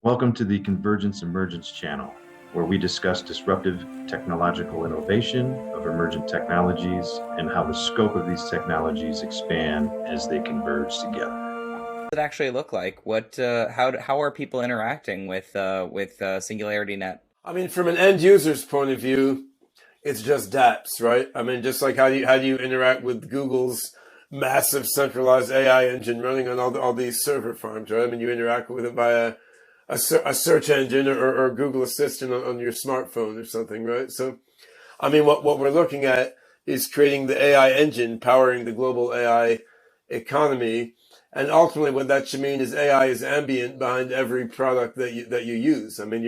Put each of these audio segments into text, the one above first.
Welcome to the Convergence Emergence channel, where we discuss disruptive technological innovation of emergent technologies and how the scope of these technologies expand as they converge together. What does it actually look like? How are people interacting with Singularity Net? I mean, from an end user's point of view, it's just dApps, right? I mean, just like how do you interact with Google's massive centralized AI engine running on all these server farms, right? I mean, you interact with it via a search engine or Google Assistant on your smartphone or something, right? So, I mean, what we're looking at is creating the AI engine powering the global AI economy. And ultimately, what that should mean is AI is ambient behind every product that you use. I mean,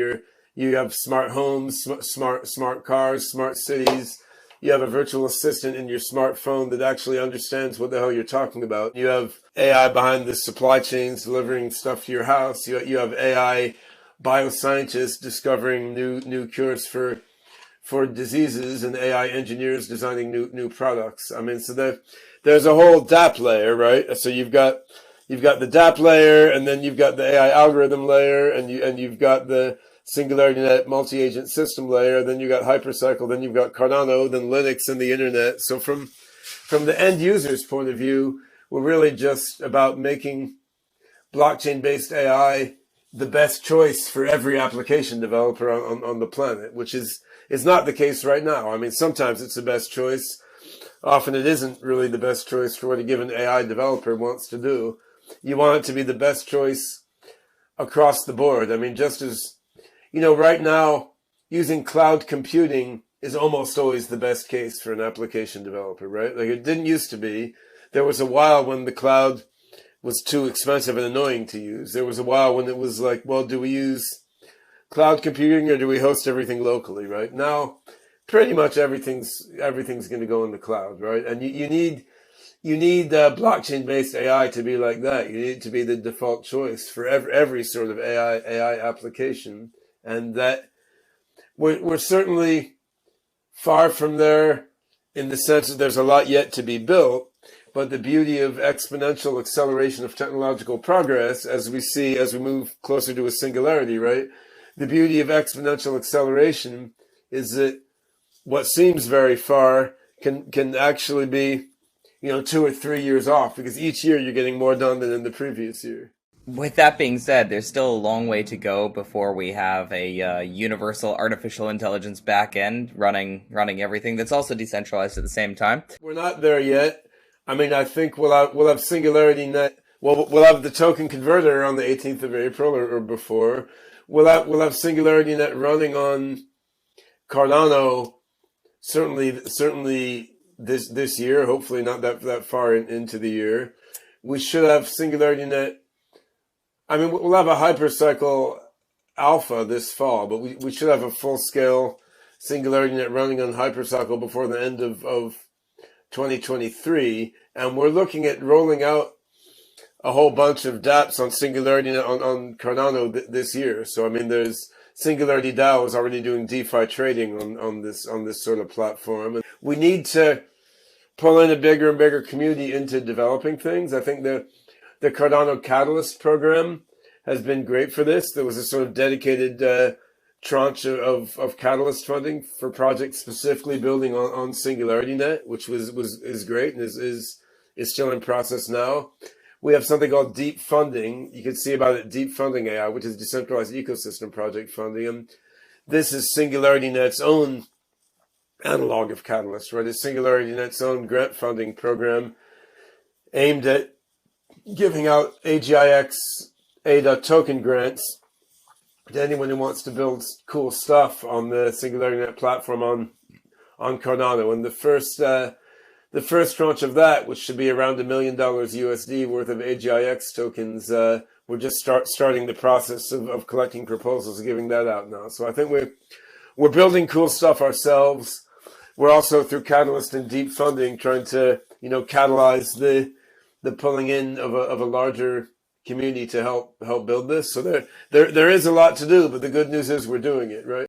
you have smart homes, smart cars, smart cities. You have a virtual assistant in your smartphone that actually understands what the hell you're talking about. You have AI behind the supply chains delivering stuff to your house. You have AI bioscientists discovering new cures for diseases and AI engineers designing new products. I mean, so there's a whole dApp layer, right? So you've got the dApp layer, and then you've got the AI algorithm layer, and you've got the Singularity Net multi-agent system layer, then you've got Hypercycle, then you've got Cardano, then Linux and the internet. So from the end user's point of view, we're really just about making blockchain-based AI the best choice for every application developer on the planet, which is not the case right now. I mean, sometimes it's the best choice. Often it isn't really the best choice for what a given AI developer wants to do. You want it to be the best choice across the board. I mean, just as, right now, using cloud computing is almost always the best case for an application developer, right? Like, it didn't used to be. There was a while when the cloud was too expensive and annoying to use. There was a while when it was like, well, do we use cloud computing or do we host everything locally, right? Now, pretty much everything's going to go in the cloud, right? And you need blockchain-based AI to be like that. You need it to be the default choice for every sort of AI application, and that we're certainly far from there in the sense that there's a lot yet to be built. But the beauty of exponential acceleration of technological progress, as we move closer to a singularity, right? The beauty of exponential acceleration is that what seems very far can actually be, 2 or 3 years off, because each year you're getting more done than in the previous year. With that being said, there's still a long way to go before we have a universal artificial intelligence backend running everything that's also decentralized at the same time. We're not there yet. I mean, I think we'll have Singularity Net. Well, we'll have the token converter on the 18th of April or before. We'll have Singularity Net running on Cardano certainly this year. Hopefully not that far into the year. We should have Singularity Net. I mean, we'll have a Hypercycle alpha this fall, but we should have a full scale Singularity Net running on Hypercycle before the end of 2023, and we're looking at rolling out a whole bunch of dApps on Singularity on Cardano this year. So I mean, there's Singularity DAO is already doing DeFi trading on this sort of platform, and we need to pull in a bigger and bigger community into developing things. I think the Cardano Catalyst program has been great for this. There was a sort of dedicated tranche of Catalyst funding for projects specifically building on Singularity Net, which is great and is still in process now. We have something called Deep Funding. You can see about it, Deep Funding AI, which is decentralized ecosystem project funding. And this is Singularity Net's own analog of Catalyst, right? It's Singularity Net's own grant funding program aimed at giving out AGIX ADA token grants to anyone who wants to build cool stuff on the Singularity Net platform on Cardano. And the first tranche of that, which should be around $1 million USD worth of AGIX tokens, we're just starting the process of collecting proposals and giving that out now. So I think we're building cool stuff ourselves. We're also, through Catalyst and Deep Funding, trying to catalyze the pulling in of a larger community to help build this. So there is a lot to do, but the good news is we're doing it, right?